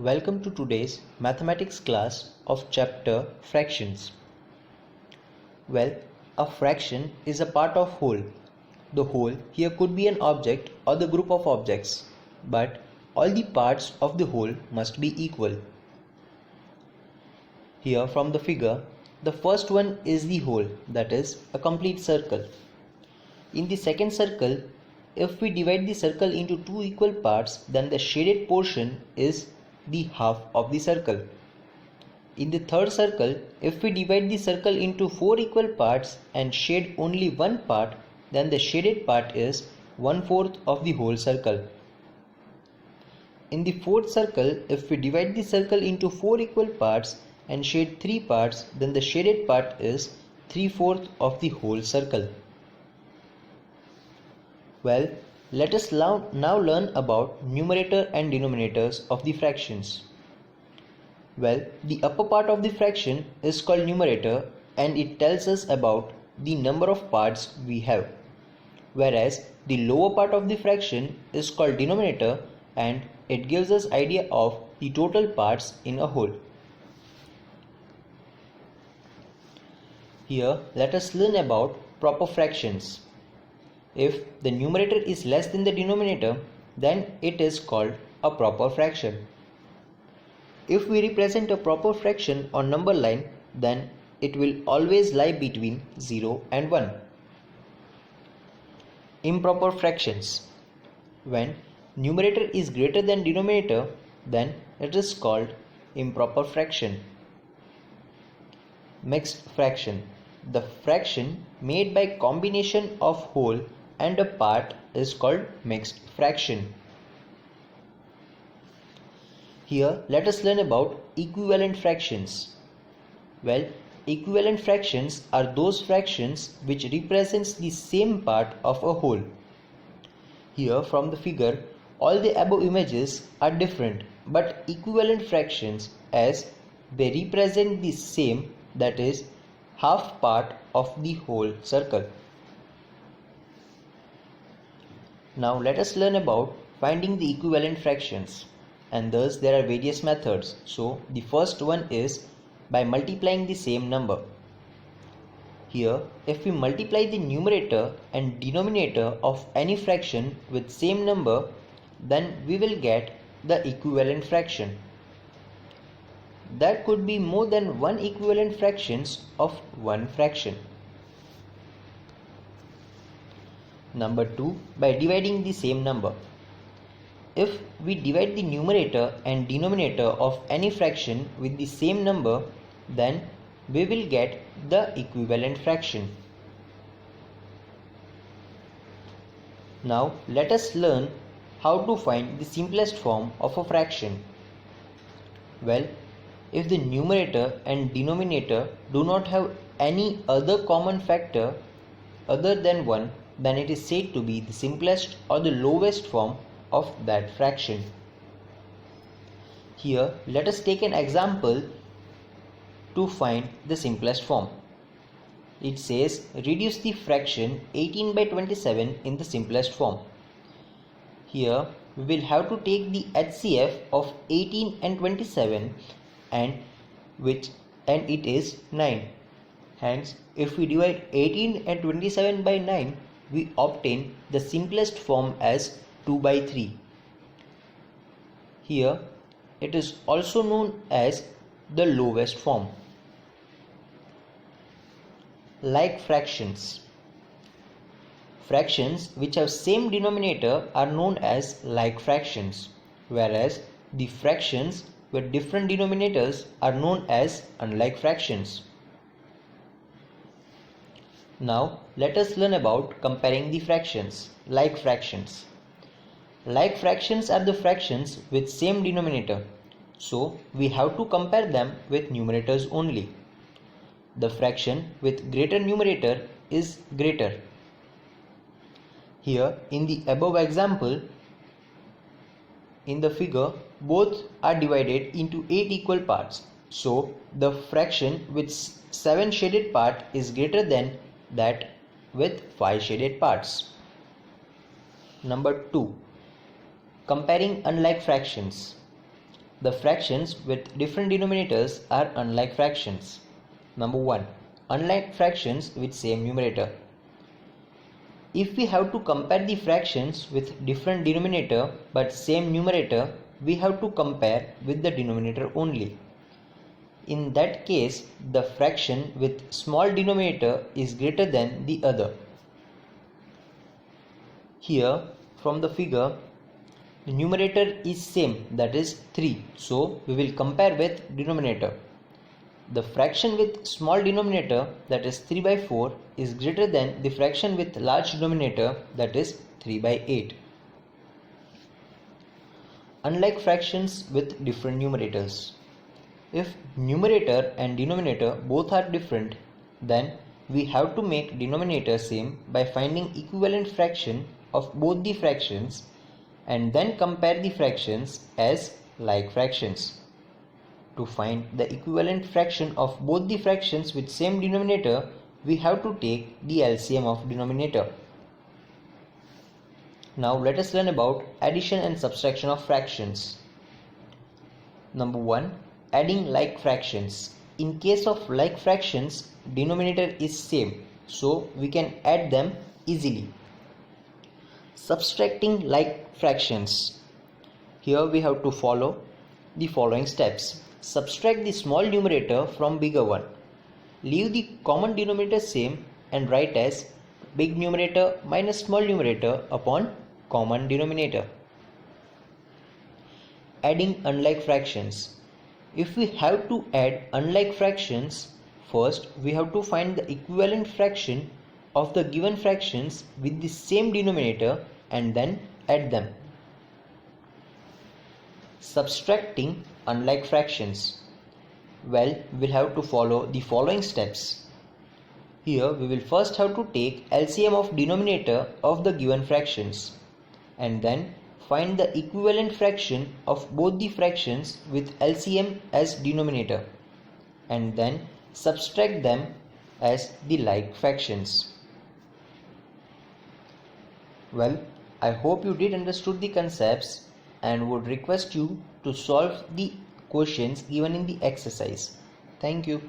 Welcome to today's mathematics class of chapter fractions. Well, a fraction is a part of whole. The whole here could be an object or the group of objects, but all the parts of the whole must be equal. Here from the figure, the first one is the whole, that is a complete circle. In the second circle, if we divide the circle into two equal parts, then the shaded portion is the half of the circle. In the third circle, if we divide the circle into four equal parts and shade only one part, then the shaded part is 1/4 of the whole circle. In the fourth circle, if we divide the circle into four equal parts and shade three parts, then the shaded part is 3/4 of the whole circle. Well, let us now learn about numerator and denominators of the fractions. Well, the upper part of the fraction is called numerator and it tells us about the number of parts we have, whereas the lower part of the fraction is called denominator and it gives us idea of the total parts in a whole. Here, let us learn about proper fractions. If the numerator is less than the denominator, then it is called a proper fraction. If we represent a proper fraction on number line, then it will always lie between 0 and 1. Improper fractions. When numerator is greater than denominator, then it is called improper fraction. Mixed fraction. The fraction made by combination of whole and a part is called mixed fraction. Here let us learn about equivalent fractions. Well, equivalent fractions are those fractions which represents the same part of a whole. Here from the figure, all the above images are different but equivalent fractions as they represent the same, that is half part of the whole circle. Now let us learn about finding the equivalent fractions, and thus there are various methods. So the first one is by multiplying the same number. Here if we multiply the numerator and denominator of any fraction with same number, then we will get the equivalent fraction. That could be more than one equivalent fractions of one fraction. Number 2, by dividing the same number. If we divide the numerator and denominator of any fraction with the same number, then we will get the equivalent fraction. Now let us learn how to find the simplest form of a fraction. Well, if the numerator and denominator do not have any other common factor other than 1, then it is said to be the simplest or the lowest form of that fraction. Here let us take an example to find the simplest form. It says reduce the fraction 18 by 27 in the simplest form. Here we will have to take the HCF of 18 and 27 and it is 9. Hence if we divide 18 and 27 by 9, we obtain the simplest form as 2 by 3. Here it is also known as the lowest form. Like fractions. Fractions which have same denominator are known as like fractions, whereas the fractions with different denominators are known as unlike fractions. Now let us learn about comparing the fractions, like fractions. Like fractions are the fractions with same denominator, so we have to compare them with numerators only. The fraction with greater numerator is greater. Here in the above example, in the figure, both are divided into 8 equal parts, so the fraction with 7 shaded part is greater than that with 5 shaded parts. Number 2, comparing unlike fractions. The fractions with different denominators are unlike fractions. Number 1. Unlike fractions with same numerator. If we have to compare the fractions with different denominator but same numerator, we have to compare with the denominator only. In that case, the fraction with small denominator is greater than the other. Here, from the figure, the numerator is same, that is 3. So, we will compare with denominator. The fraction with small denominator, that is 3 by 4, is greater than the fraction with large denominator, that is 3 by 8. Unlike fractions with different numerators. If numerator and denominator both are different, then we have to make denominator same by finding equivalent fraction of both the fractions and then compare the fractions as like fractions. To find the equivalent fraction of both the fractions with same denominator, we have to take the LCM of denominator. Now let us learn about addition and subtraction of fractions. Number 1. Adding like fractions. In case of like fractions, denominator is same, so we can add them easily. Subtracting like fractions. Here we have to follow the following steps. Subtract the small numerator from bigger one. Leave the common denominator same and write as big numerator minus small numerator upon common denominator. Adding unlike fractions. If we have to add unlike fractions, first we have to find the equivalent fraction of the given fractions with the same denominator and then add them. Subtracting unlike fractions. Well, we'll have to follow the following steps. Here we will first have to take LCM of denominator of the given fractions and then find the equivalent fraction of both the fractions with LCM as denominator and then subtract them as the like fractions. Well, I hope you did understood the concepts and would request you to solve the questions given in the exercise. Thank you.